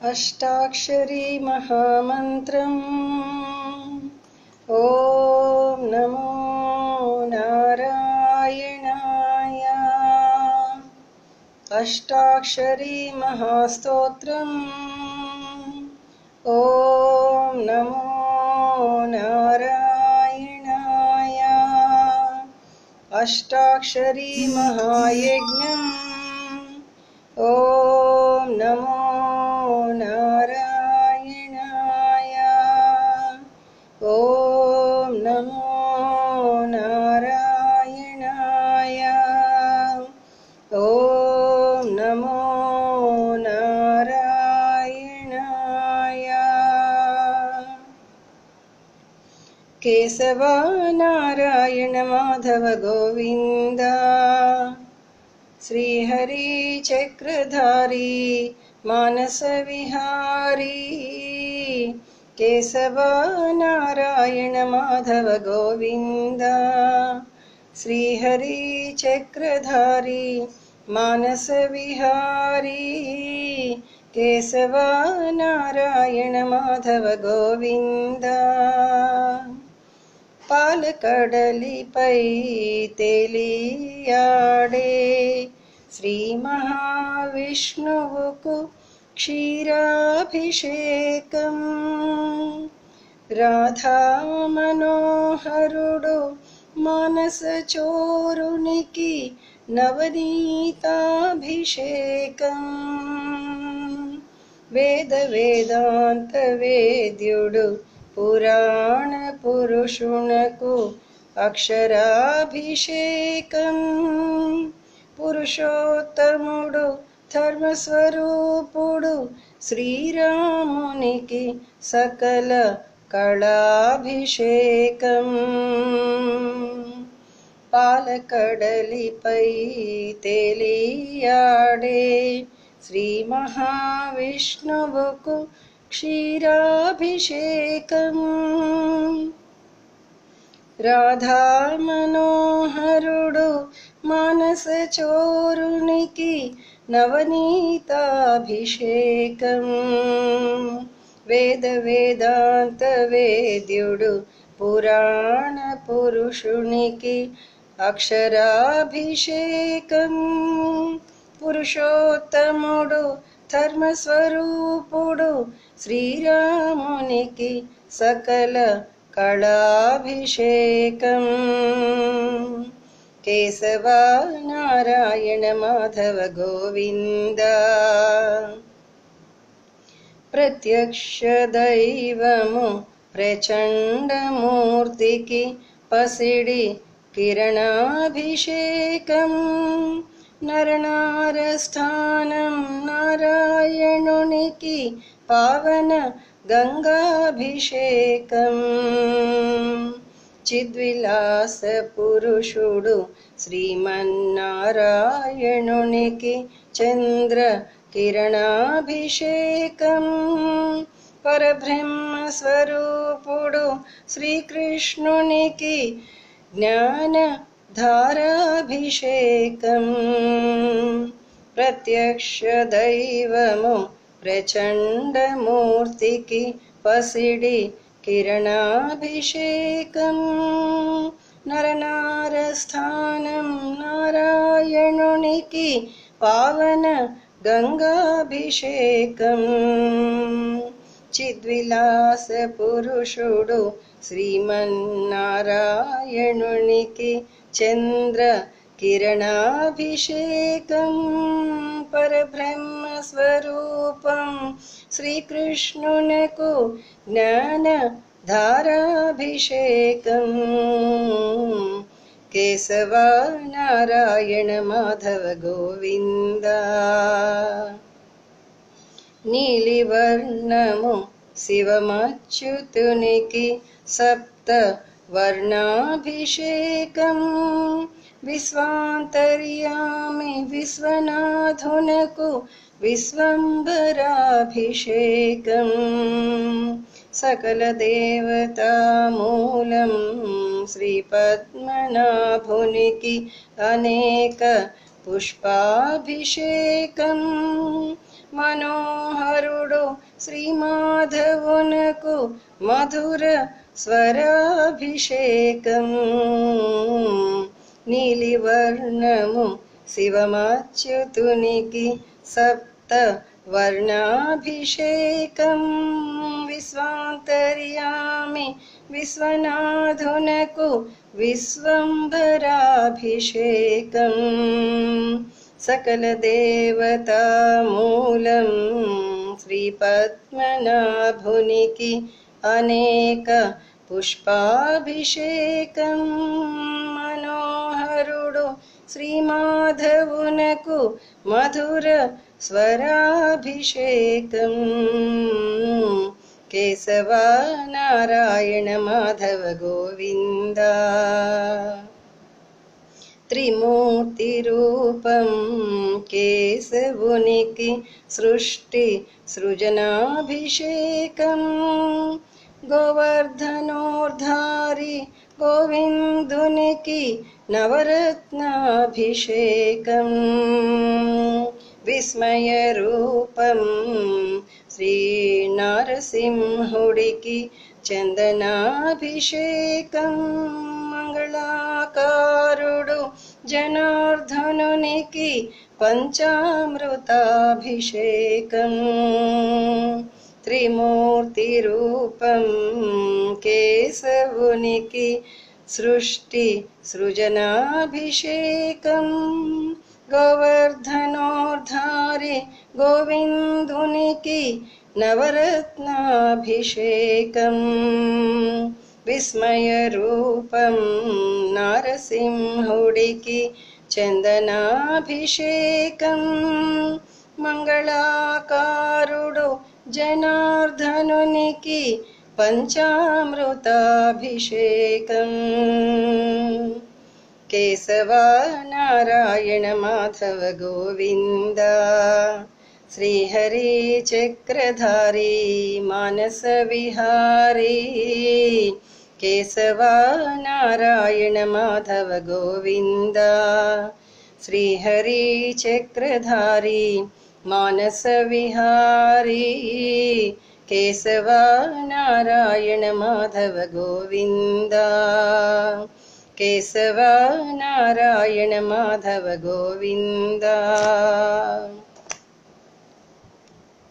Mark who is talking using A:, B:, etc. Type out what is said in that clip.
A: अष्टाक्षरी महामन्त्रम्। ॐ नमो नारायणाय। अष्टाक्षरी महास्तोत्रम्। ॐ नमो नारायणाय। अष्टाक्षरी महायज्ञम्। ॐ नमो नारायणाय। ॐ नमो नारायणाय। ॐ नमो नारायणाय। केशव नारायण माधव गोविंद। श्रीहरि चक्रधारी मानस विहारी। केशव नारायण माधव गोविंद। श्रीहरि चक्रधारी मानस विहारी। केशव नारायण माधव गोविंद। पालकडलिपै तेलियाडे श्री महाविष्णुवुकु क्षीराभिषेकं। राधा मनोहरुडु मानसचोरुनिकी नवनीताभिषेकं। वेद वेदांत वेद्युडु पुराण पुरुषुनकु अक्षराभिषेकं। पुरुषोत्तमुडु धर्मस्वरूपुडु श्रीरामुनिकी सकल कलाभिषेकं। पालकडलिपै तेलियाडे श्री महाविष्णुवुकु क्षीराभिषेकं। राधा मनोहरुडु मानसचोरुनिकी नवनीताभिषेकं। वेद वेदांत वेद्युडु पुराण पुरुषुनिकी अक्षराभिषेकं। पुरुषोत्तमुडु धर्मस्वरूपुडु श्रीरामुनिकी सकल कलाभिषेकं। केशव नारायण माधव गोविंद। प्रत्यक्ष दैवमु प्रचंड मूर्तिकी पसिडी किरणाभिषेकं। नरनारस्थानं नारायणुनिकी पावन गंगाभिषेकं। चिद्विलास पुरुषुडु श्रीमन्नारायणुनिकी चंद्र किरणाभिषेकं। परब्रह्म स्वरूपुडु श्रीकृष्णुनिकी ज्ञान धाराभिषेकं। प्रत्यक्ष दैवमु प्रचंड मूर्तिकी पसिडी किरणाभिषेकं। नरनारस्थानं नारायणुनिकी पावन गंगाभिषेकं। चिद्विलास पुरुषुडु श्रीमन्नारायणुनिकी चंद्र किरणाभिषेकं। परब्रह्म स्वरूपं श्रीकृष्णुनकु ज्ञान धाराभिषेकं। केशव नारायण माधव गोविंद। नीलिवर्णमु शिवमच्युतुनिकी सप्त वर्णाभिषेकं। विश्वान्तर्यामि विश्वनाथुनकु विश्वम्भराभिषेकं। सकल देवता मूलं श्रीपद्मनाभुनिकी अनेक पुष्पाभिषेकं। मनोहरुडु శ్రీమాధవునకు మధుర స్వరాభిషేకం నీలివర్ణము శివమచ్యుతునికి సప్త వర్ణాభిషేకం విశ్వాంతర్యామి విశ్వనాథునకు విశ్వంభరాభిషేకం సకల దేవతా మూలం శ్రీపద్మనాభునికి అనేక పుష్పాభిషేకం మనోహరుడు శ్రీమాధవునకు మధుర స్వరాభిషేకం కేశవ నారాయణ మాధవ గోవింద త్రిమూర్తి రూపం కేశవునికి సృష్టి సృజనాభిషేకం గోవర్ధనోర్ధారి గోవిందునికి నవరత్నాభిషేకం విస్మయ రూపం శ్రీ నరసింహుడికి చందనాభిషేకం మంగళాకారుడు జనార్దనునికి పంచామృతాభిషేకం త్రిమూర్తి రూపం కేశవునికి సృష్టి సృజనాభిషేకం గోవర్ధనోర్ధారి గోవిందునికి నవరత్నాభిషేకం విస్మయ రూపం నరసింహుడికి చందనాభిషేకం మంగళాకారుడు జనార్దనునికి పంచామృతాభిషేకం కేశవ నారాయణ మాధవ గోవింద శ్రీహరి చక్రధారి మానస విహారీ కేశవ నారాయణ మాధవ గోవింద శ్రీహరి చక్రధారి మానస విహారీ కేశవ నారాయణ మాధవ గోవింద కేశవ నారాయణ మాధవ గోవింద